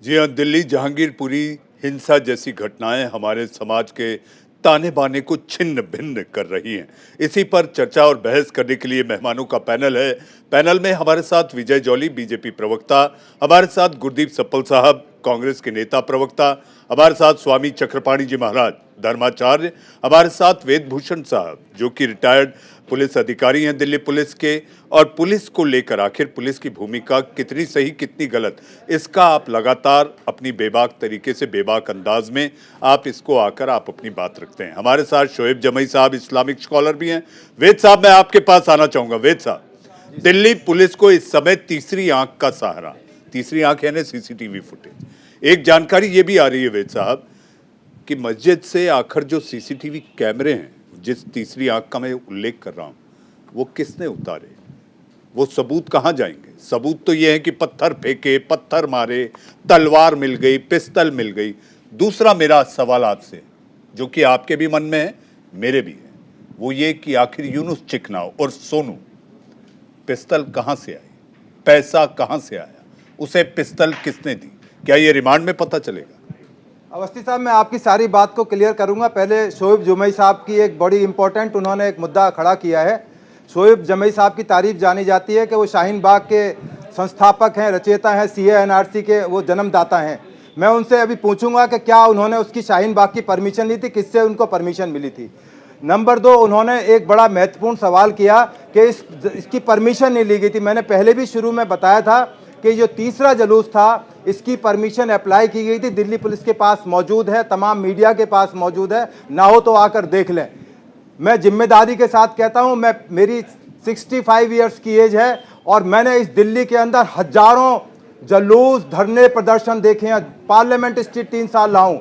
जी हाँ, दिल्ली जहांगीरपुरी हिंसा जैसी घटनाएं हमारे समाज के ताने बाने को छिन्न भिन्न कर रही हैं। इसी पर चर्चा और बहस करने के लिए मेहमानों का पैनल है। पैनल में हमारे साथ विजय जौली, बीजेपी प्रवक्ता, हमारे साथ गुरदीप सप्पल साहब, कांग्रेस के नेता प्रवक्ता, हमारे साथ स्वामी चक्रपाणी जी महाराज धर्माचार्य, हमारे साथ वेदभूषण साहब जो कि रिटायर्ड पुलिस अधिकारी हैं दिल्ली पुलिस के, और पुलिस को लेकर आखिर पुलिस की भूमिका कितनी सही कितनी गलत, इसका आप लगातार अपनी बेबाक तरीके से, बेबाक अंदाज में आप इसको आकर आप अपनी बात रखते हैं। हमारे साथ शोएब जमई साहब इस्लामिक स्कॉलर भी हैं। वेद साहब, मैं आपके पास आना चाहूंगा। वेद साहब, दिल्ली पुलिस को इस समय तीसरी आंख का सहारा, तीसरी आंख यानी सीसीटीवी फुटेज। एक जानकारी ये भी आ रही है वेद साहब कि मस्जिद से आखिर जो सीसीटीवी कैमरे हैं, जिस तीसरी आंख का मैं उल्लेख कर रहा हूं, वो किसने उतारे? वो सबूत कहां जाएंगे? सबूत तो ये है कि पत्थर फेंके, पत्थर मारे, तलवार मिल गई, पिस्तल मिल गई। दूसरा मेरा सवाल आपसे, जो कि आपके भी मन में है, मेरे भी है, वो ये कि आखिर यूनुस चिकना और सोनू, पिस्तल कहां से आई, पैसा कहां से आया, उसे पिस्तल किसने दी? क्या ये रिमांड में पता चलेगा? अवस्थी साहब, मैं आपकी सारी बात को क्लियर करूंगा। पहले शोएब जमई साहब की एक बड़ी इंपॉर्टेंट उन्होंने एक मुद्दा खड़ा किया है। शोएब जमई साहब की तारीफ जानी जाती है कि वो शाहीन बाग के संस्थापक हैं, रचयिता हैं, सीए एनआरसी के वो जन्मदाता हैं। मैं उनसे अभी पूछूंगा कि क्या उन्होंने उसकी शाहीन बाग की परमिशन ली थी, किससे उनको परमिशन मिली थी। नंबर 2, उन्होंने एक बड़ा महत्वपूर्ण सवाल किया कि इसकी परमिशन नहीं ली गई थी। मैंने पहले भी शुरू में बताया था कि जो तीसरा जुलूस था, इसकी परमिशन अप्लाई की गई थी, दिल्ली पुलिस के पास मौजूद है, तमाम मीडिया के पास मौजूद है, ना हो तो आकर देख लें। मैं जिम्मेदारी के साथ कहता हूं, मेरी 65 इयर्स की एज है और मैंने इस दिल्ली के अंदर हजारों जुलूस, धरने, प्रदर्शन देखे हैं। पार्लियामेंट स्ट्रीट 3 साल रहा हूं,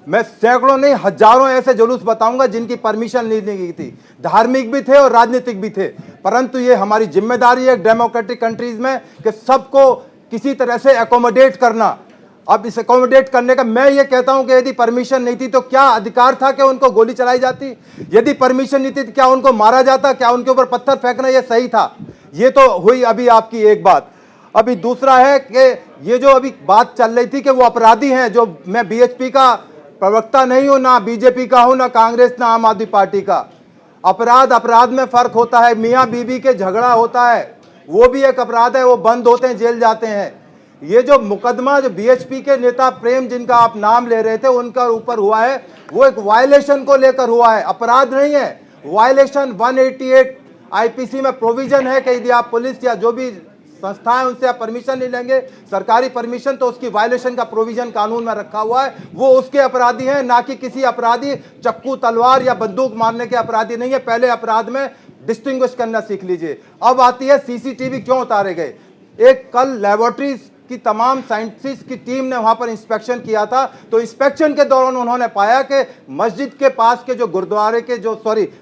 मैं सैकड़ों नहीं हजारों ऐसे जुलूस बताऊंगा जिनकी परमिशन नहीं ली गई थी। धार्मिक भी थे और राजनीतिक भी थे, परंतु ये हमारी जिम्मेदारी है डेमोक्रेटिक कंट्रीज में कि सबको किसी तरह से एकोमोडेट करना। अब इस एकोमोडेट करने का मैं ये कहता हूं कि यदि परमिशन नहीं थी तो क्या अधिकार था कि उनको गोली चलाई जाती? यदि परमिशन नहीं थी तो क्या उनको मारा जाता? क्या उनके ऊपर पत्थर फेंकना ये सही था? ये तो हुई अभी आपकी एक बात। अभी दूसरा है कि ये जो अभी बात चल रही थी कि वो अपराधी हैं, जो मैं बीएचपी का प्रवक्ता नहीं हूं, ना बीजेपी का हूं, ना कांग्रेस, ना आम आदमी पार्टी का। अपराध में फर्क होता है। मियाँ बीबी के झगड़ा होता है, वो भी एक अपराध है, वो बंद होते हैं, जेल जाते हैं। ये जो मुकदमा जो बीएचपी के नेता प्रेम, जिनका आप नाम ले रहे थे, उनका ऊपर हुआ है, वो एक वायलेशन को लेकर हुआ है, अपराध नहीं है। वायलेशन 188 आईपीसी में प्रोविजन है कि यदि आप पुलिस या जो भी संस्थाएं उनसे आप परमिशन नहीं लेंगे, सरकारी परमिशन, तो उसकी वायलेशन का प्रोविजन कानून में रखा हुआ है। वो उसके अपराधी हैं, ना कि किसी अपराधी चक्कू, तलवार या बंदूक मारने के अपराधी नहीं है। पहले अपराध में डिस्टिंग्विश करना सीख लीजिए। अब आती है सीसीटीवी क्यों उतारे गए। एक कल लेबोरेटरीज की तमाम साइंटिस्ट की टीम ने वहां पर इंस्पेक्शन किया था, तो इंस्पेक्शन के दौरान उन्होंने पाया कि मस्जिद के पास के जो गुरुद्वारे के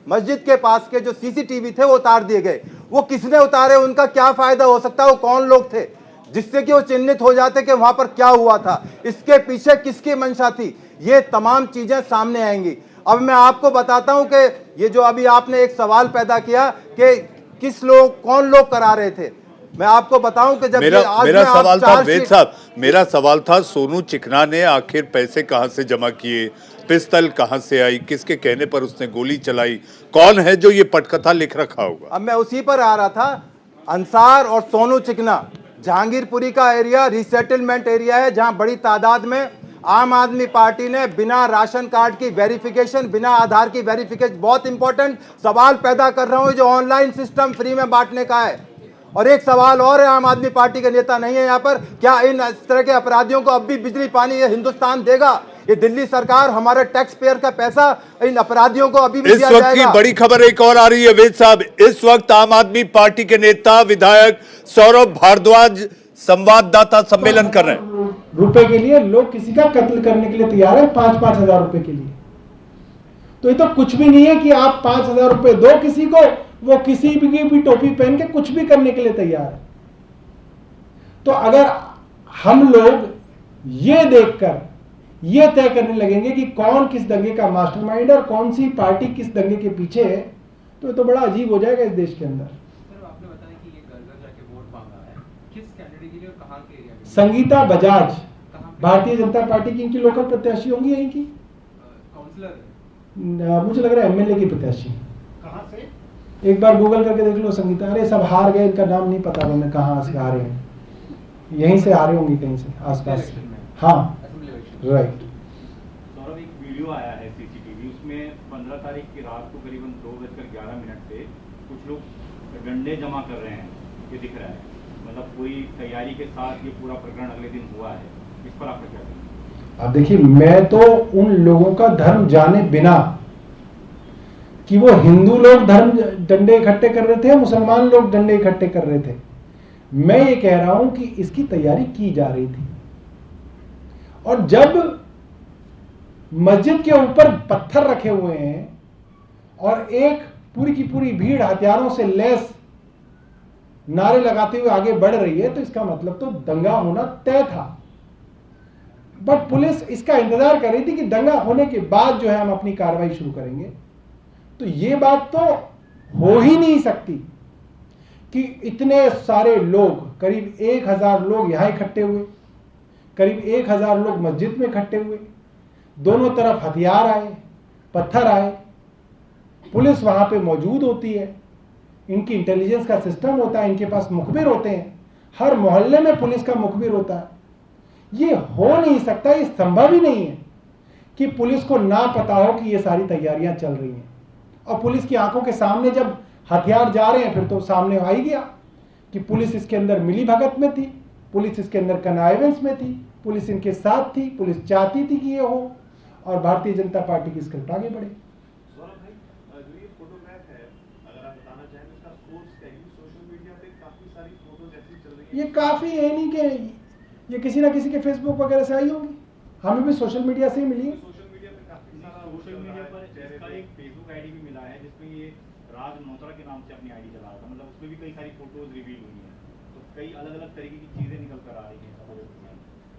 मस्जिद के पास के जो सीसीटीवी थे वो उतार दिए गए। वो किसने उतारे, उनका क्या फायदा हो सकता है, वो कौन लोग थे जिससे कि वो चिन्हित हो जाते कि वहां पर क्या हुआ था, इसके पीछे किसकी मंशा थी, ये तमाम चीजें सामने आएंगी। अब मैं आपको बताता हूं कि ये जो अभी आपने एक सवाल पैदा किया कि कौन लोग करा रहे थे, मैं आपको बताऊं कि जब मेरा सवाल था वेद साहब, मेरा सवाल था सोनू चिकना ने आखिर पैसे कहां से जमा किए, पिस्तल कहां से आई, किसके कहने पर उसने गोली चलाई, कौन है जो ये पटकथा लिख रखा होगा? अब मैं उसी पर आ रहा था। अंसार और सोनू चिकना जहांगीरपुरी का एरिया रीसेटलमेंट एरिया है, जहां बड़ी तादाद में आम आदमी पार्टी ने बिना राशन कार्ड की वेरिफिकेशन, बिना आधार की वेरिफिकेशन, बहुत इंपॉर्टेंट सवाल पैदा कर रहा हूं, जो ऑनलाइन सिस्टम फ्री में बांटने का है। और एक सवाल और है, आम आदमी पार्टी के नेता नहीं है यहाँ पर, क्या इन इस तरह के अपराधियों को अब भी बिजली पानी ये हिंदुस्तान देगा? ये दिल्ली सरकार, हमारे टैक्स पेयर का पैसा इन अपराधियों को अभी भी दिया जाएगा? इस वक्त की बड़ी खबर एक और आ रही है वेद साहब। इस वक्त आम आदमी पार्टी के नेता विधायक सौरभ भारद्वाज संवाददाता सम्मेलन कर रहे हैं। रुपए के लिए लोग किसी का कत्ल करने के लिए तैयार है, 5-5 हजार रुपए के लिए। तो ये तो कुछ भी नहीं है कि आप 5 हजार रुपए दो किसी को, वो किसी भी टोपी पहन के कुछ भी करने के लिए तैयार है। तो अगर हम लोग ये देखकर ये तय करने लगेंगे कि कौन किस दंगे का मास्टरमाइंड है और कौन सी पार्टी किस दंगे के पीछे है, तो ये तो बड़ा अजीब हो जाएगा इस देश के अंदर। सर, आपने बताया कि ये घर घर जाके वोट मांगा है, किस कैंडिडेट के लिए और कहां के एरिया में? संगीता बजाज, कहां भारतीय जनता पार्टी की इनकी लोकल प्रत्याशी होंगी यहीं की, मुझे लग रहा है एमएलए की प्रत्याशी। कहाँ से? एक बार गूगल करके देख लो संगीता। अरे सब हार गए, इनका नाम नहीं पता हमें कहाँ से हारे हैं, यहीं से हारे होंगी कहीं से आसपास से। हाँ राइट। सौरभ, एक वीडियो आया है सीसीटीवी, उसमें 15 तारीख की रात को करीबन 2:11 पे कुछ लोग डंडे जमा कर रहे हैं, ये दिख रहा है। मतलब कोई तैयारी के साथ ये पूरा प्रकरण अगले दिन हुआ है, इस पर आपका क्या कहना है? अब देखिए, मैं तो उन लोगों का धर्म जाने बिना कि वो हिंदू लोग धर्म डंडे इकट्ठे कर रहे थे, मुसलमान लोग डंडे इकट्ठे कर रहे थे, मैं ये कह रहा हूं कि इसकी तैयारी की जा रही थी। और जब मस्जिद के ऊपर पत्थर रखे हुए हैं और एक पूरी की पूरी भीड़ हथियारों से लैस नारे लगाते हुए आगे बढ़ रही है, तो इसका मतलब तो दंगा होना तय था। बट पुलिस इसका इंतजार कर रही थी कि दंगा होने के बाद जो है हम अपनी कार्रवाई शुरू करेंगे। तो ये बात तो हो ही नहीं सकती कि इतने सारे लोग, करीब 1000 लोग यहां इकट्ठे हुए, करीब 1000 लोग मस्जिद में इकट्ठे हुए, दोनों तरफ हथियार आए, पत्थर आए, पुलिस वहां पे मौजूद होती है, इनकी इंटेलिजेंस का सिस्टम होता है, इनके पास मुखबिर होते हैं, हर मोहल्ले में पुलिस का मुखबिर होता है। ये हो नहीं सकता, ये संभव ही नहीं है कि पुलिस को ना पता हो कि ये सारी तैयारियां चल रही हैं। और पुलिस की आंखों के सामने जब हथियार जा रहे हैं, फिर तो सामने आ ही गया कि पुलिस इसके अंदर मिली भगत में थी, पुलिस इसके अंदर कनाइवेंस में थी, पुलिस इनके साथ थी, पुलिस चाहती थी कि ये हो, और भारतीय जनता पार्टी की स्क्रिप्ट आगे बढ़े। सौरभ भाई, जो ये फोटोग्राफ है, अगर आप बताना चाहें इसका सोर्स क्या है? सोशल मीडिया पे काफी सारी फोटोज ऐसी चल रही है। ये काफी है नहीं कि ये किसी ना किसी के फेसबुक वगैरह से आई होंगी, हमें भी सोशल मीडिया से ही मिली है। सोशल मीडिया पे काफी सारा सोशल मीडिया पर इसका एक फेसबुक आईडी भी मिला है जिसमें ये राज नोत्रा के नाम से अपनी आईडी चला रहा था। मतलब उसमें भी कई सारी फोटोज रिवील हुई हैं, तो कई अलग अलग तरीके की चीजें निकल कर आ रही हैं।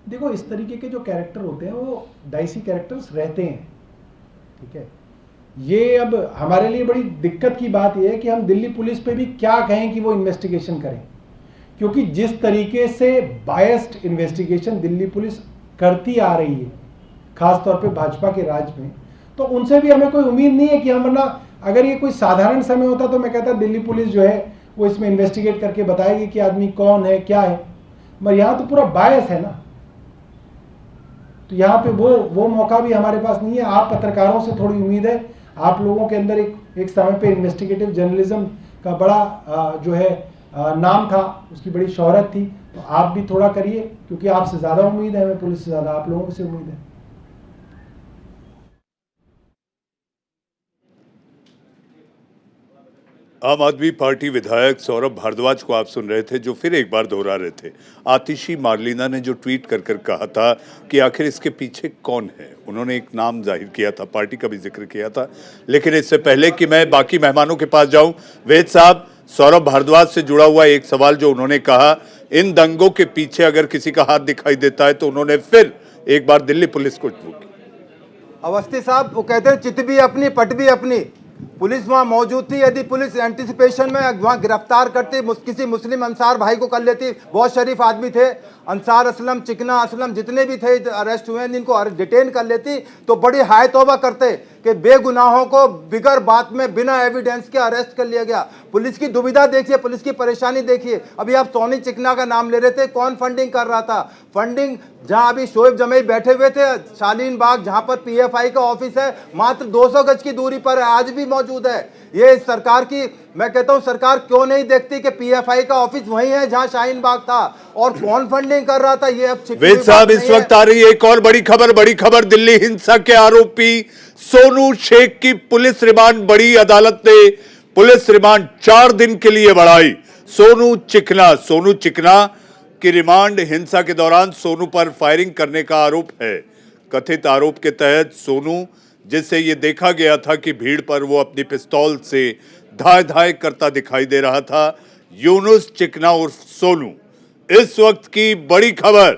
देखो, इस तरीके के जो कैरेक्टर होते हैं वो डाइसी कैरेक्टर्स रहते हैं, ठीक है। ये अब हमारे लिए बड़ी दिक्कत की बात यह है कि हम दिल्ली पुलिस पे भी क्या कहें कि वो इन्वेस्टिगेशन करें, क्योंकि जिस तरीके से बायस्ड इन्वेस्टिगेशन दिल्ली पुलिस करती आ रही है, खासतौर पे भाजपा के राज में, तो उनसे भी हमें कोई उम्मीद नहीं है कि हम, वरना अगर ये कोई साधारण समय होता तो मैं कहता दिल्ली पुलिस जो है वो इसमें इन्वेस्टिगेट करके बताएगी कि आदमी कौन है, क्या है, मगर यहाँ तो पूरा बायस है ना, तो यहाँ पे वो मौका भी हमारे पास नहीं है। आप पत्रकारों से थोड़ी उम्मीद है, आप लोगों के अंदर एक समय पे इन्वेस्टिगेटिव जर्नलिज्म का बड़ा जो है नाम था, उसकी बड़ी शोहरत थी, तो आप भी थोड़ा करिए, क्योंकि आपसे ज़्यादा उम्मीद है हमें पुलिस से, ज़्यादा आप लोगों से उम्मीद है। आम आदमी पार्टी विधायक सौरभ भारद्वाज को आप सुन रहे थे, जो फिर एक बार दोहरा रहे थे। आतिशी मार्लिना ने जो ट्वीट कर कहा था कि आखिर इसके पीछे कौन है, उन्होंने एक नाम जाहिर किया था, पार्टी का भी जिक्र किया था। लेकिन इससे पहले कि मैं बाकी मेहमानों के पास जाऊं, वेद साहब, सौरभ भारद्वाज से जुड़ा हुआ एक सवाल जो उन्होंने कहा, इन दंगों के पीछे अगर किसी का हाथ दिखाई देता है तो उन्होंने फिर एक बार दिल्ली पुलिस को अवस्थी साहब वो कहते हैं चित भी अपनी पट भी अपनी। पुलिस वहाँ मौजूद थी, यदि पुलिस एंटिसिपेशन में वहाँ गिरफ्तार करती, किसी मुस्लिम अंसार भाई को कर लेती, बहुत शरीफ आदमी थे, अंसार असलम, चिकना असलम, जितने भी थे अरेस्ट हुए हैं, इनको डिटेन कर लेती तो बड़ी हाय तौबा करते कि बेगुनाहों को बिगर बात में बिना एविडेंस के अरेस्ट कर लिया गया। पुलिस की दुविधा देखिए, पुलिस की परेशानी देखिए। अभी आप सोनी चिकना का नाम ले रहे थे, कौन फंडिंग कर रहा था? फंडिंग जहां अभी शोएब जमई बैठे हुए थे, शालीन बाग जहां पर पीएफआई का ऑफिस है, मात्र 200 गज की दूरी पर है, आज भी मौजूद है। ये सरकार की, मैं कहता हूं सरकार क्यों नहीं देखती कि पीएफआई का ऑफिस वही है जहां शाहीन बाग था, और कौन फंडिंग कर रहा था ये अब वेद साहब, इस वक्त आ रही है एक और बड़ी खबर। दिल्ली हिंसा के आरोपी सोनू शेख की पुलिस रिमांड बड़ी अदालत ने पुलिस रिमांड 4 दिन के लिए बढ़ाई। सोनू चिकना की रिमांड हिंसा के दौरान सोनू पर फायरिंग करने का आरोप है। कथित आरोप के तहत सोनू, जिससे यह देखा गया था कि भीड़ पर वो अपनी पिस्तौल से धाए करता दिखाई दे रहा था, यूनुस चिकना उर्फ सोनू। इस वक्त की बड़ी खबर,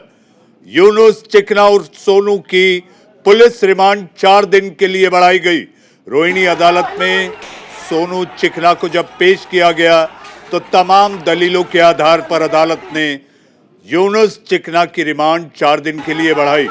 यूनुस चिकना उर्फ सोनू की पुलिस रिमांड 4 दिन के लिए बढ़ाई गई। रोहिणी अदालत में सोनू चिकना को जब पेश किया गया तो तमाम दलीलों के आधार पर अदालत ने यूनुस चिकना की रिमांड 4 दिन के लिए बढ़ाई।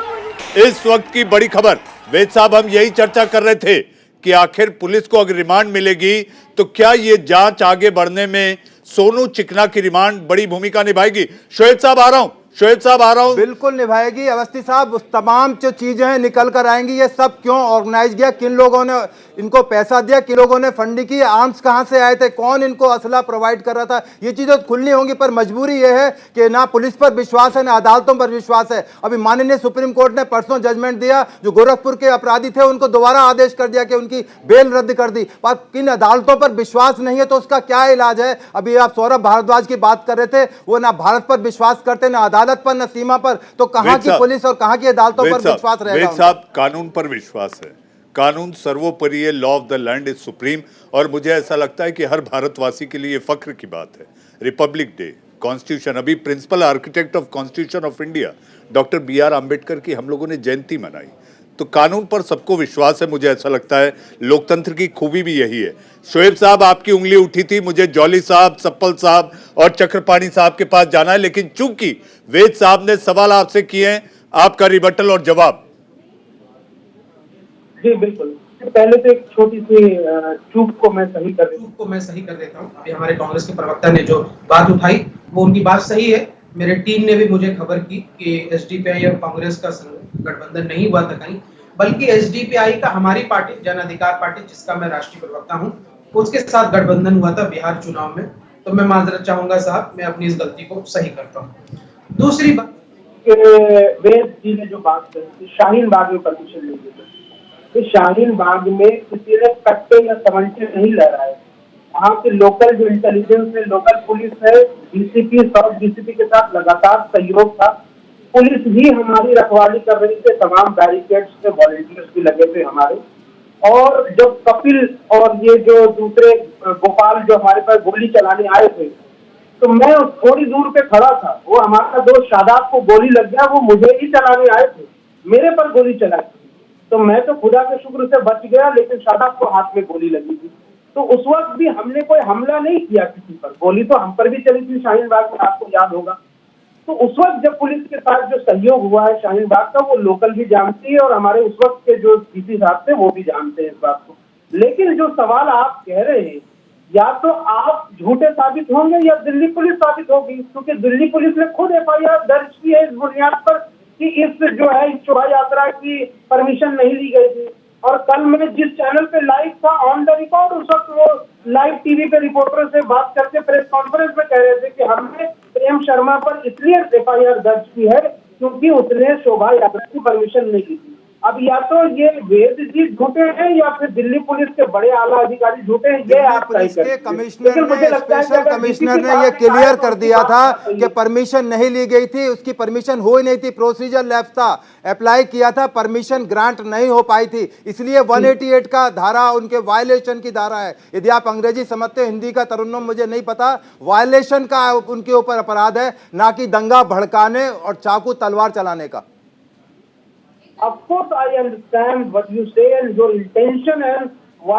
इस वक्त की बड़ी खबर, वेद साहब हम यही चर्चा कर रहे थे कि आखिर पुलिस को अगर रिमांड मिलेगी तो क्या ये जांच आगे बढ़ने में सोनू चिकना की रिमांड बड़ी भूमिका निभाएगी? शोएब साहब आ रहा हूं, शोएब साहब आ रहा हूं। बिल्कुल निभाएगी अवस्थी साहब। उस तमाम जो चीजें हैं निकल कर आएंगी। ये सब क्यों ऑर्गेनाइज किया, किन लोगों ने इनको पैसा दिया, किन लोगों ने फंडिंग की, आर्म्स कहां से आए थे, कौन इनको असला प्रोवाइड कर रहा था, ये चीजें खुलनी होंगी। पर मजबूरी ये है कि ना पुलिस पर विश्वास है ना अदालतों पर विश्वास है। अभी माननीय सुप्रीम कोर्ट ने परसों जजमेंट दिया, जो गोरखपुर के अपराधी थे उनको दोबारा आदेश कर दिया कि उनकी बेल रद्द कर दी। पर किन अदालतों पर विश्वास नहीं है तो उसका क्या इलाज है? अभी आप सौरभ भारद्वाज की बात कर रहे थे, वो ना भारत पर विश्वास करते, ना अदालत पर, ना सीमा पर, तो कहां की पुलिस और कहां की अदालतों पर विश्वास रहेगा? वेद साहब, कानून पर विश्वास है, कानून सर्वोपरि है, law of the land is supreme. और मुझे ऐसा लगता है कि हर भारतवासी के लिए फख्र की बात है। रिपब्लिक डे, कॉन्स्टिट्यूशन, अभी principal architect of constitution of India doctor BR Ambedkar की हम लोगों ने जयंती मनाई। तो कानून पर सबको विश्वास है। मुझे ऐसा लगता है लोकतंत्र की खूबी भी यही है। शोएब साहब, आपकी उंगली उठी थी, मुझे जॉली साहब, सप्पल साहब और चक्रपाणी साहब के पास जाना है, लेकिन चूंकि वेद साहब ने सवाल आपसे किए हैं, आपका रिबटल और जवाब। जी बिल्कुल। पहले तो एक छोटी सी चूक को मैं सही कर देता हूँ। अभी हमारे कांग्रेस के प्रवक्ता ने जो बात उठाई वो उनकी बात सही है। मेरे टीम ने भी मुझे खबर की कि SDPI और कांग्रेस का गठबंधन नहीं हुआ था कहीं, बल्कि SDPI का हमारी पार्टी, जन अधिकार पार्टी, जिसका मैं राष्ट्रीय प्रवक्ता हूँ, उसके साथ गठबंधन हुआ था बिहार चुनाव में। तो मैं माजरत चाहूंगा साहब, मैं अपनी इस गलती को सही करता हूँ। दूसरी बात, वेद जी ने जो बात कही शाहीन बाग में परमिशन नहीं दी, शाहीन बाग में किसी ने कट्टे या तमंचे नहीं लहराए। वहाँ के लोकल जो इंटेलिजेंस है, लोकल पुलिस है, DCP, सब DCP के साथ लगातार सहयोग था। पुलिस ही हमारी रखवाली कर रही थी, तमाम बैरिकेड्स पे वॉलंटियर्स भी लगे थे हमारे। और जब कपिल और ये जो दूसरे गोपाल जो हमारे पास गोली चलाने आए थे, तो मैं थोड़ी दूर पे खड़ा था। वो हमारा दोस्त शादाब को गोली लग गया, वो मुझे ही चलाने आए थे, मेरे पर गोली चलाई, तो मैं तो खुदा के शुक्र से बच गया, लेकिन शादाब को हाथ में गोली लगी थी। तो उस वक्त भी हमने कोई हमला नहीं किया किसी पर, गोली तो हम पर भी चली थी शाहीन बाग में, आपको याद होगा। तो उस वक्त जब पुलिस के साथ जो सहयोग हुआ है शाहीन बाग का, वो लोकल भी जानती है और हमारे उस वक्त के जो DC साहब थे वो भी जानते हैं इस बात को। लेकिन जो सवाल आप कह रहे हैं, या तो आप झूठे साबित होंगे या दिल्ली पुलिस साबित होगी, क्योंकि दिल्ली पुलिस ने खुद FIR दर्ज की है इस बुनियाद पर कि इस जो है इस शोभा यात्रा की परमिशन नहीं ली गई थी। और कल मैं जिस चैनल पे लाइव था, ऑन द रिकॉर्ड, उस वक्त वो लाइव टीवी पे रिपोर्टर से बात करके प्रेस कॉन्फ्रेंस में कह रहे थे कि हमने प्रेम शर्मा पर इसलिए FIR दर्ज की है क्योंकि उसने शोभा यात्रा की परमिशन नहीं ली थी। अब या तो ये वेद जी झूठे हैं या फिर दिल्ली पुलिस के बड़े आला अधिकारी झूठे हैं, ये आप पुलिस के कमिश्नर ने, स्पेशल कमिश्नर ने ये क्लियर कर दिया था कि परमिशन नहीं ली गई थी, उसकी परमिशन हो ही नहीं थी, प्रोसीजर लेफ्ट था, अप्लाई किया था, परमिशन ग्रांट नहीं हो पाई थी, इसलिए 188 का धारा उनके वायलेशन की धारा है। यदि आप अंग्रेजी समझते हो, हिंदी का तरन्नुम मुझे नहीं पता, वायलेशन का उनके ऊपर अपराध है, ना कि दंगा भड़काने और चाकू तलवार चलाने का। Of course, I understand what you say and your intention and why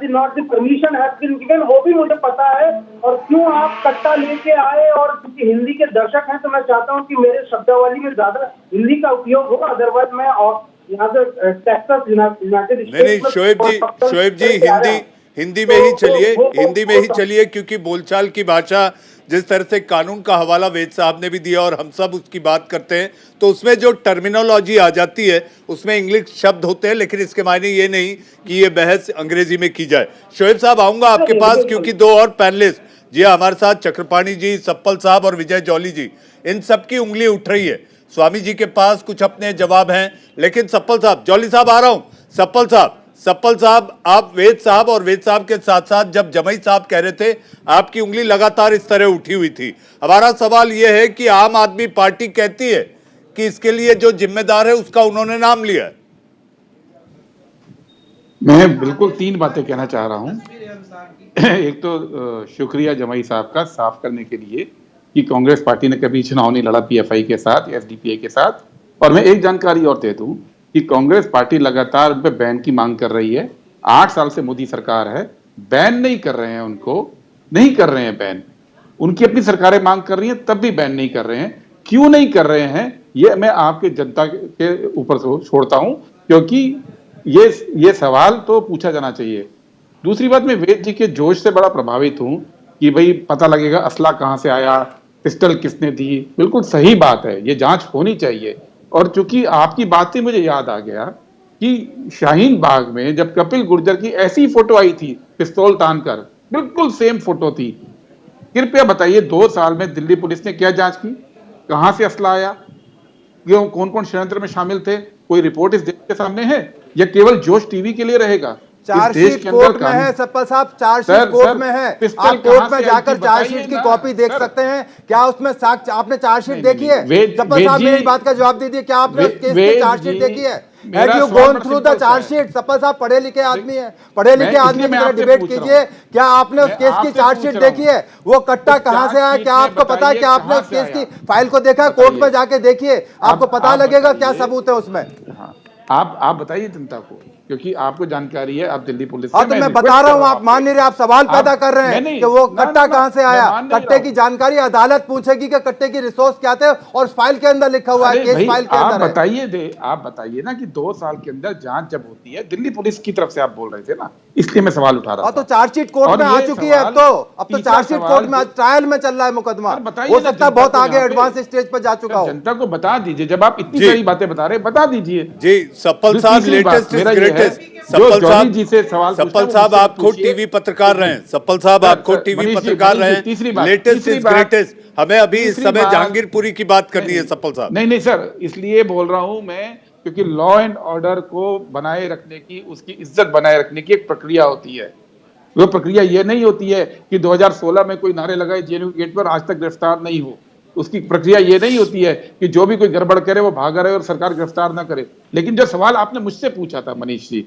not the permission has been given, वो भी मुझे पता है। और क्यों आप कट्टा लेके आए, और क्योंकि हिंदी के दर्शक हैं तो मैं चाहता हूँ कि मेरे शब्दावली में ज्यादा हिंदी का उपयोग हो, अदरवाइज मैं और यहाँ से टेक्सास यूनाइटेड स्टेट्स। नहीं, शोएब जी हिंदी में ही चलिए, हिंदी में ही चलिए, क्योंकि बोलचाल की भाषा, जिस तरह से कानून का हवाला वेद साहब ने भी दिया और हम सब उसकी बात करते हैं, तो उसमें जो टर्मिनोलॉजी आ जाती है उसमें इंग्लिश शब्द होते हैं, लेकिन इसके मायने ये नहीं कि ये बहस अंग्रेजी में की जाए। शोएब साहब, आऊंगा आपके पास, क्योंकि 2 और पैनलिस्ट जी हमारे साथ, चक्रपाणी जी, सप्पल साहब और विजय जॉली जी, इन सबकी उंगली उठ रही है। स्वामी जी के पास कुछ अपने जवाब हैं, लेकिन सप्पल साहब, जॉली साहब आ रहा हूं, सप्पल साहब, आप वेद साहब और वेद साहब के साथ साथ जब जमई साहब कह रहे थे, आपकी उंगली लगातार इस तरह उठी हुई थी। हमारा सवाल यह है कि आम आदमी पार्टी कहती है कि इसके लिए जो जिम्मेदार है उसका उन्होंने नाम लिया है। मैं बिल्कुल 3 बातें कहना चाह रहा हूं। एक तो शुक्रिया जमई साहब का साफ करने के लिए कि कांग्रेस पार्टी ने कभी चुनाव नहीं लड़ा PFI के साथ, SDPI के साथ। और मैं एक जानकारी और दे दूं कि कांग्रेस पार्टी लगातार उन पे बैन की मांग कर रही है। 8 साल से मोदी सरकार है, बैन नहीं कर रहे हैं, उनको नहीं कर रहे हैं बैन। उनकी अपनी सरकारें मांग कर रही हैं तब भी बैन नहीं कर रहे हैं। क्यों नहीं कर रहे हैं ये मैं आपके जनता के ऊपर छोड़ता हूं, क्योंकि ये सवाल तो पूछा जाना चाहिए। दूसरी बात, मैं वेद जी के जोश से बड़ा प्रभावित हूं कि भाई पता लगेगा असला कहां से आया, पिस्टल किसने दी। बिल्कुल सही बात है, ये जांच होनी चाहिए। और चूंकि आपकी बात से मुझे याद आ गया कि शाहीन बाग में जब कपिल गुर्जर की ऐसी फोटो आई थी पिस्तौल तान कर, बिल्कुल सेम फोटो थी। कृपया बताइए 2 साल में दिल्ली पुलिस ने क्या जांच की, कहां से असला आया, क्यों, कौन कौन षड्यंत्र में शामिल थे? कोई रिपोर्ट इस देश के सामने है या केवल जोश टीवी के लिए रहेगा? चार्जशीट कोर्ट में है सतपाल साहब, चार्जशीट कोर्ट में है। आप कोर्ट में जाकर चार्जशीट की कॉपी देख सकते हैं। क्या उसमें साक्ष्य, आपने चार्जशीट देखी है? सतपाल साहब मेरी बात का जवाब दीजिए, क्या आपने उस केस की चार्जशीट देखी है? Have you gone through the chargesheet? Satpal साहब पढ़े लिखे आदमी है, पढ़े लिखे आदमी की तरह डिबेट कीजिए। क्या आपने उस केस की चार्जशीट देखी है? वो कट्टा कहां से आया, क्या आपको पता है? क्या आपने उस केस की फाइल को देखा? कोर्ट में जाके देखिए, आपको पता लगेगा क्या सबूत है उसमें। आप बताइए जनता को, क्योंकि आपको जानकारी है, आप दिल्ली पुलिस से। हाँ तो मैं बता रहा हूँ, आप मान नहीं रहे, आप सवाल पैदा कर रहे हैं कि वो कट्टा कहां से आया। कट्टे की जानकारी अदालत पूछेगी कि कट्टे की रिसोर्स क्या थे, और फाइल के अंदर लिखा हुआ है, केस फाइल के अंदर है। आप बताइए ना कि 2 साल के अंदर जांच जब होती है, दिल्ली पुलिस की तरफ से आप बोल रहे थे ना, इसलिए मैं सवाल उठा रहा था। तो चार्जशीट कोर्ट में आ चुकी है, अब तो चार्जशीट कोर्ट में ट्रायल में चल रहा है मुकदमा, हो सकता है बहुत आगे एडवांस स्टेज पर जा चुका हो। जनता को बता दीजिए, जब आप इतनी सारी बातें बता रहे, बता दीजिए जी। सप्पल साहब लेटेस्ट इज ग्रेटेस्ट। सप्पल साहब आप खुद टीवी पत्रकार रहे हैं, सप्पल साहब आप खुद टीवी पत्रकार रहे हैं, लेटेस्ट इज ग्रेटेस्ट। हमें अभी इस समय जहांगीरपुरी की बात करनी है सप्पल साहब। नहीं सर, इसलिए बोल रहा हूं मैं, क्योंकि लॉ एंड ऑर्डर को बनाए रखने की, उसकी इज्जत बनाए रखने की एक प्रक्रिया होती है। वो प्रक्रिया ये नहीं होती है कि 2016 में कोई नारे लगाए जेएनयू गेट पर, आज तक गिरफ्तार नहीं हो। उसकी प्रक्रिया ये नहीं होती है कि जो भी कोई गड़बड़ करे वो भागा रहे और सरकार गिरफ्तार ना करे। लेकिन जो सवाल आपने मुझसे पूछा था मनीष जी,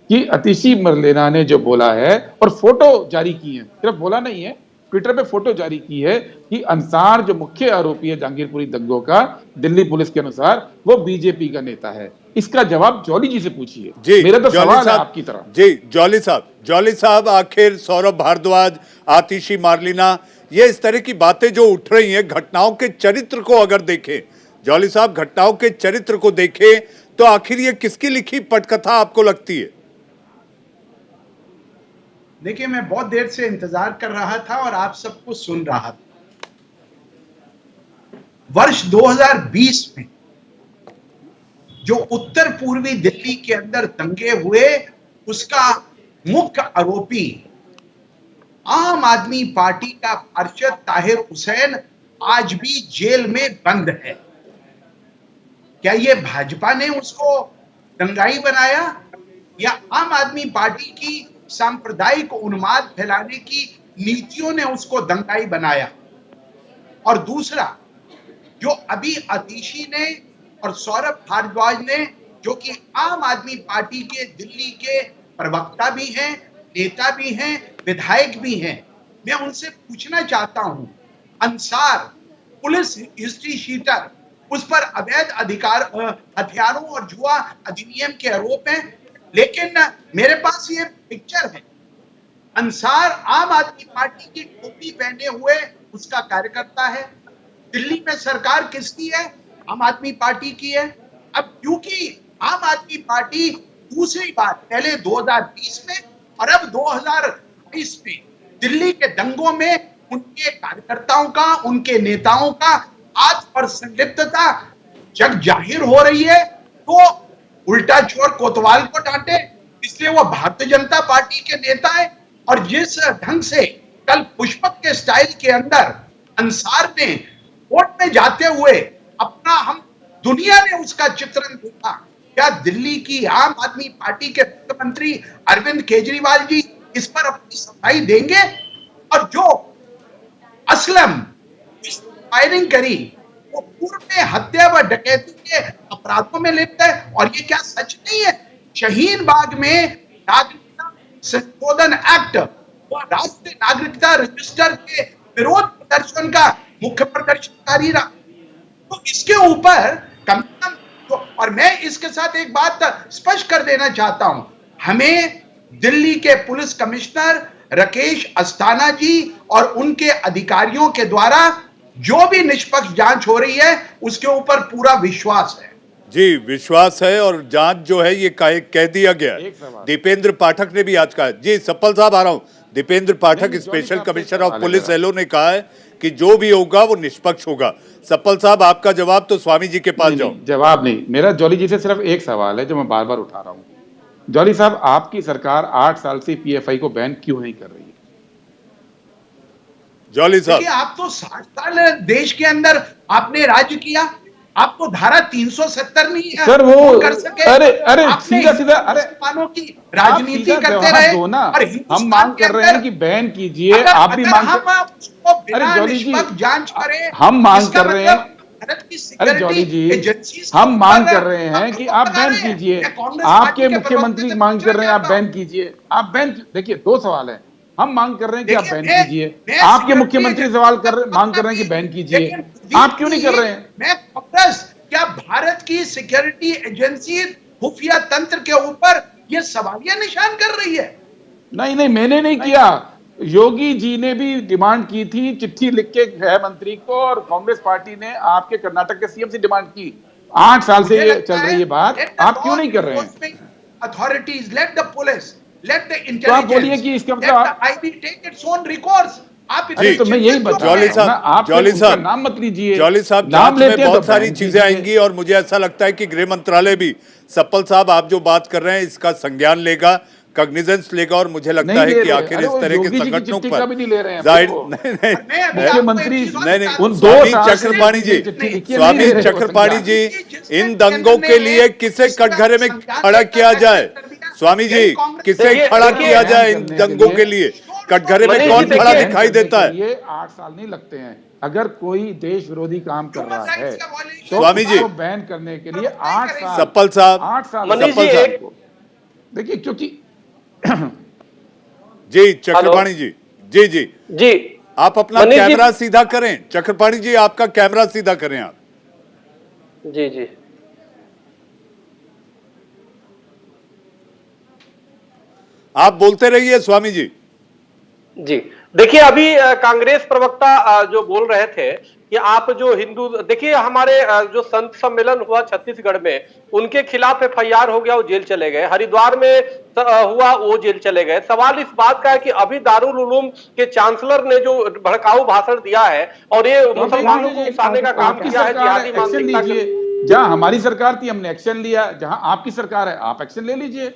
कि अतिशी मरलेना ने जो बोला है और फोटो जारी की है, सिर्फ बोला नहीं है, ट्विटर पे फोटो जारी की है कि अंसार जो मुख्य आरोपी है जहांगीरपुरी दंगों का, दिल्ली पुलिस के अनुसार वो बीजेपी का नेता है। इसका जवाब जॉली जी से पूछिए, मेरा तो सवाल है आपकी तरह। जी जॉली साहब, आखिर सौरभ भारद्वाज, आतिशी मारलीना, ये इस तरह की बातें जो उठ रही हैं, घटनाओं के चरित्र को अगर देखें, जॉली साहब घटनाओं के चरित्र को देखें, तो आखिर ये किसकी लिखी पटकथा आपको लगती है? देखिए, मैं बहुत देर से इंतजार कर रहा था और आप सबको सुन रहा था। वर्ष 2020 में जो उत्तर पूर्वी दिल्ली के अंदर दंगे हुए, उसका मुख्य आरोपी आम आदमी पार्टी का पार्षद ताहिर हुसैन आज भी जेल में बंद है। क्या ये भाजपा ने उसको दंगाई बनाया या आम आदमी पार्टी की सांप्रदायिक उन्माद फैलाने की नीतियों ने उसको दंगाई बनाया? और दूसरा, जो अभी आतिशी ने और सौरभ भारद्वाज ने, जो कि आम आदमी पार्टी के दिल्ली के प्रवक्ता भी हैं, नेता भी हैं, विधायक भी हैं, मैं उनसे पूछना चाहता हूं, अंसार पुलिस हिस्ट्री शीटर, उस पर अवैध हथियारों और जुआ अधिनियम के आरोप हैं, लेकिन मेरे पास ये पिक्चर है, अंसार आम आदमी पार्टी की टोपी पहने हुए उसका कार्यकर्ता है। दिल्ली में सरकार किसकी है? आम आदमी पार्टी की है। अब क्योंकि आम आदमी पार्टी दूसरी बार, पहले 2020 में और अब 2022 में दिल्ली के दंगों में उनके कार्यकर्ताओं का, उनके नेताओं का हाथ और संलिप्तता जग जाहिर हो रही है, तो उल्टा चोर कोतवाल को डांटे, इसलिए वो भारतीय जनता पार्टी के नेता है। और जिस ढंग से कल पुष्पक के स्टाइल के अंदर अंसार ने कोर्ट में जाते हुए अपना, हम दुनिया ने उसका चित्रण देखा, क्या दिल्ली की आम आदमी पार्टी के मुख्यमंत्री अरविंद केजरीवाल जी इस पर अपनी सफाई देंगे? और जो असलम फायरिंग करी वो पूर्व में हत्या व डकैती के अपराधों में लिप्त है। और ये क्या सच नहीं है? शाहीन बाग में नागरिकता संशोधन एक्ट व राष्ट्रीय नागरिकता रजिस्टर के विरोध प्रदर्शन का मुख्य प्रदर्शनकारी रहा, तो इसके ऊपर कम से कम और मैं इसके साथ एक बात स्पष्ट कर देना चाहता हूं, हमें दिल्ली के पुलिस कमिश्नर राकेश अस्थाना जी और उनके अधिकारियों के द्वारा जो भी निष्पक्ष जांच हो रही है उसके ऊपर पूरा विश्वास है। जी, विश्वास है और जांच जो है ये कह दिया गया है। दीपेंद्र पाठक ने भी आज कहा है। जी सप्पल साहब आ रहा हूं। Dipendra Pathak special commissioner of police LO ने कहा है कि जो भी होगा वो निष्पक्ष होगा। सप्पल साहब आपका जवाब तो स्वामी जी के पास जाओ। जवाब नहीं, मेरा जॉली जी से सिर्फ एक सवाल है जो मैं बार बार उठा रहा हूँ। जॉली साहब, आपकी सरकार 8 साल से पीएफआई को बैन क्यों नहीं कर रही है? जॉली साहब, देखिए आप तो 60 साल देश के अंदर आपने राज्य किया, आपको धारा 370 नहीं है सर वो कर सके। अरे आपने सीधा अरे मुसलमानों की राजनीति आप सीधा करते जवाब रहे दो ना। और हम मांग कर रहे हैं कि बैन कीजिए, आप भी मांग अरे जॉली जी, जांच करें। हम मांग इसका कर रहे हैं। भारत की अरे जॉली जी, एजेंसी हम मांग कर रहे हैं कि आप बैन कीजिए। आपके मुख्यमंत्री मांग कर रहे हैं आप बैन कीजिए। आप बैन देखिए, 2 सवाल है। हम मांग कर रहे हैं कि आप बैन कीजिए, आपके मुख्यमंत्री मांग कर रहे हैं कि बैन कीजिए। आप क्यों नहीं कर रहे हैं? मैं कांग्रेस क्या भारत की सिक्योरिटी एजेंसी खुफिया तंत्र के ऊपर यह सवालिया निशान कर रही है? नहीं, मैंने नहीं किया। योगी जी ने भी डिमांड की थी, चिट्ठी लिख के गृह मंत्री को, और कांग्रेस पार्टी ने आपके कर्नाटक के सीएम से डिमांड की। 8 साल से ये चल रही है बात, आप क्यों नहीं कर रहे हैं? Authorities, let the police, let the intelligence, तो आप बोलिए कि इसका मतलब IB take its own records. आप अरे तो मैं यही बता जॉली रहा हूं ना, आप जॉली साहब, नाम मत लीजिए। जॉली साहब, नाम जांच लेते में हैं बहुत तो सारी बैन चीजें कीजिए। आएंगी और मुझे ऐसा लगता है कि गृह मंत्रालय भी सप्पल साहब आप जो बात कर रहे हैं इसका संज्ञान लेगा, कॉग्निजेंस लेगा, और मुझे लगता है कि आखिर इस तरह के संगठनों पर जाहिर मुख्यमंत्री उन स्वामी चक्रपाणी जी इन दंगों के लिए किसे कटघरे में खड़ा किया जाए? स्वामी जी, किसे खड़ा किया जाए इन दंगों के लिए? कटघरे में कौन खड़ा दिखाई देता है? ये 8 साल नहीं लगते हैं। अगर कोई देश विरोधी काम कर रहा है तो स्वामी जी, उसको बैन करने के लिए 8 साल, सप्पल साहब, 8 साल सप्पल साहब, देखिए क्योंकि जी चक्रपाणी जी, जी आप अपना कैमरा सीधा करें। चक्रपाणी जी, आपका कैमरा सीधा करें आप। जी आप बोलते रहिए स्वामी जी। जी, देखिए अभी कांग्रेस प्रवक्ता जो बोल रहे थे कि आप जो हिंदू, देखिए हमारे जो संत सम्मेलन हुआ छत्तीसगढ़ में, उनके खिलाफ एफआईआर हो गया, वो जेल चले गए। हरिद्वार में हुआ, वो जेल चले गए। सवाल इस बात का है कि अभी दारुल उलूम के चांसलर ने जो भड़काऊ भाषण दिया है और ये मुसलमानों को उकसाने का काम किया है, जिहादी मानसिकता के। जहां हमारी सरकार थी हमने एक्शन लिया, जहां आपकी सरकार है आप एक्शन ले लीजिए।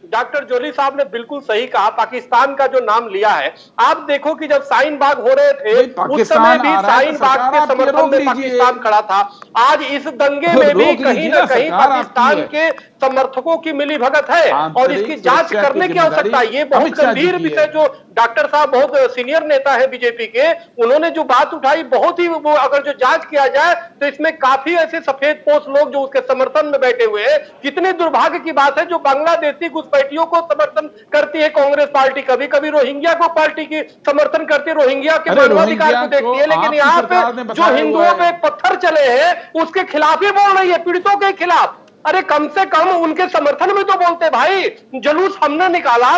डॉक्टर जोली साहब ने बिल्कुल सही कहा, पाकिस्तान का जो नाम लिया है। आप देखो कि जब शाहीन बाग हो रहे थे उस समय भी शाहीन बाग के समर्थन में पाकिस्तान खड़ा था। आज इस दंगे में भी कहीं ना कहीं पाकिस्तान के समर्थकों की मिलीभगत है और इसकी जांच करने की आवश्यकता है। ये बहुत गंभीर विषय जो डॉक्टर साहब बहुत सीनियर नेता है बीजेपी के, उन्होंने जो बात उठाई बहुत ही, वो अगर जो जांच किया जाए तो इसमें काफी ऐसे सफेद पोश लोग जो उसके समर्थन में बैठे हुए हैं। कितने दुर्भाग्य की बात है जो बांग्लादेशी घुसपैठियों को समर्थन करती है कांग्रेस पार्टी, कभी कभी रोहिंग्या को पार्टी की समर्थन करती है, रोहिंग्या के मानवाधिकार को देखती है, लेकिन यहाँ पे जो हिंदुओं पे पत्थर चले हैं उसके खिलाफ ही बोल रही है, पीड़ितों के खिलाफ। अरे कम से कम उनके समर्थन में तो बोलते भाई। जुलूस हमने निकाला,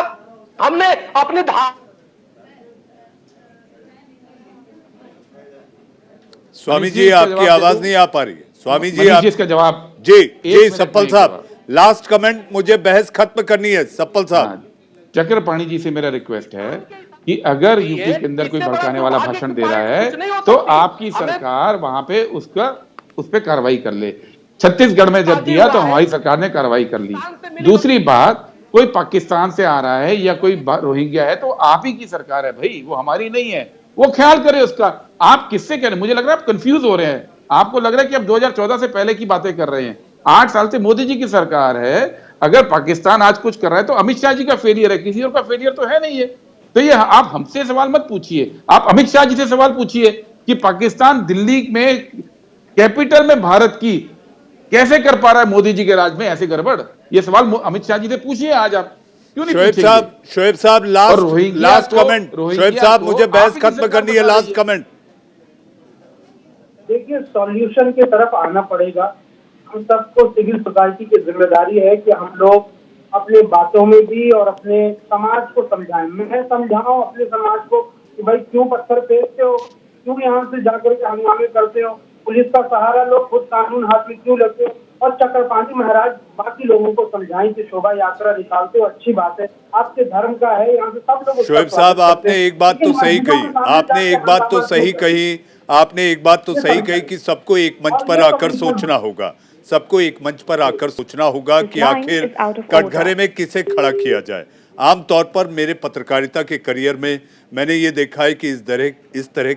हमने अपने स्वामी जी, आपकी आवाज नहीं आ पा रही है। स्वामी जी, आप इसका जवाब जी सप्पल साहब, लास्ट कमेंट, मुझे बहस खत्म करनी है। सप्पल साहब, चक्रपाणी जी से मेरा रिक्वेस्ट है कि अगर यूपी के अंदर कोई भड़काने वाला भाषण दे रहा है तो आपकी सरकार वहां पे उस पर कार्रवाई कर ले। छत्तीसगढ़ में जब दिया तो हमारी सरकार ने कार्रवाई कर ली। दूसरी बात, कोई पाकिस्तान से आ रहा है या कोई रोहिंग्या है तो आप ही की सरकार है भाई, वो हमारी नहीं है, वो ख्याल करे उसका। आप किससे कह रहे हैं? मुझे लग रहा है आप कंफ्यूज हो रहे हैं। आपको लग रहा है कि आप 2014 से पहले की बातें कर रहे हैं। 8 साल से मोदी जी की सरकार है। अगर पाकिस्तान आज कुछ कर रहा है तो अमित शाह जी का फेलियर है, किसी और का फेलियर तो है नहीं है। तो ये आप हमसे सवाल मत पूछिए, आप अमित शाह जी से सवाल पूछिए कि पाकिस्तान दिल्ली में कैपिटल में भारत की कैसे कर पा रहा है मोदी जी के राज में ऐसे गड़बड़। ये सवाल अमित शाह जी से पूछिए आज आप, क्यों नहीं पूछेंगे? शोएब साहब लास्ट कमेंट। शोएब साहब, मुझे बहस खत्म करनी है, लास्ट कमेंट। देखिए, सॉल्यूशन की तरफ आना पड़ेगा। हम सबको सिविल सोसाइटी की जिम्मेदारी है कि हम लोग अपने बातों में भी और अपने समाज को समझाएं। मैं समझाऊं अपने समाज को कि भाई क्यों पत्थर फेंकते हो, क्यों यहाँ से जाकर के हंगामे करते हो, पुलिस का सहारा लो, खुद कानून हाथ में क्यों लेते हो। और चक्रपाणी महाराज बाकी लोगों को समझाएं कि शोभा यात्रा निकालते हो, अच्छी बात है, आपके धर्म का है, यहाँ से सब लोग। शोएब साहब, आपने एक बात तो सही कही, आपने एक बात तो सही कही, आपने एक बात तो सही कही कि सबको एक मंच पर आकर सोचना होगा, सबको एक मंच पर आकर सोचना होगा कि आखिर कटघरे में किसे खड़ा किया जाए। आमतौर पर मेरे पत्रकारिता के करियर में मैंने ये देखा है कि इस तरह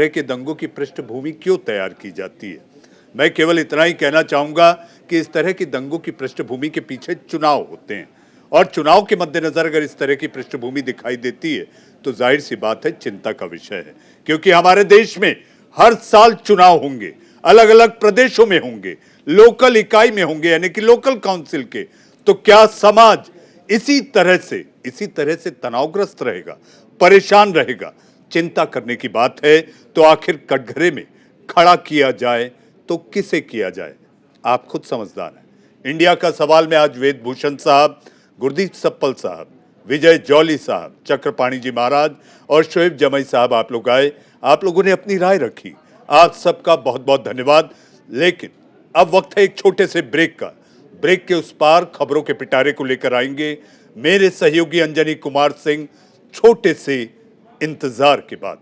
के दंगों की पृष्ठभूमि क्यों तैयार की जाती है। मैं केवल इतना ही कहना चाहूंगा कि इस तरह की दंगों की पृष्ठभूमि के पीछे चुनाव होते हैं, और चुनाव के मद्देनजर अगर इस तरह की पृष्ठभूमि दिखाई देती है तो जाहिर सी बात है चिंता का विषय है, क्योंकि हमारे देश में हर साल चुनाव होंगे, अलग अलग प्रदेशों में होंगे, लोकल इकाई में होंगे, यानी कि लोकल काउंसिल के। तो क्या समाज इसी तरह से तनावग्रस्त रहेगा, परेशान रहेगा? चिंता करने की बात है। तो आखिर कटघरे में खड़ा किया जाए तो किसे किया जाए? आप खुद समझदार हैं। इंडिया का सवाल में आज वेद भूषण साहब, गुरदीप सप्पल साहब, विजय जौली साहब, चक्रपाणी जी महाराज और शोएब जमई साहब आप लोग आए, आप लोगों ने अपनी राय रखी, आप सबका बहुत बहुत धन्यवाद। लेकिन अब वक्त है एक छोटे से ब्रेक का। ब्रेक के उस पार खबरों के पिटारे को लेकर आएंगे मेरे सहयोगी अंजनी कुमार सिंह, छोटे से इंतजार के बाद।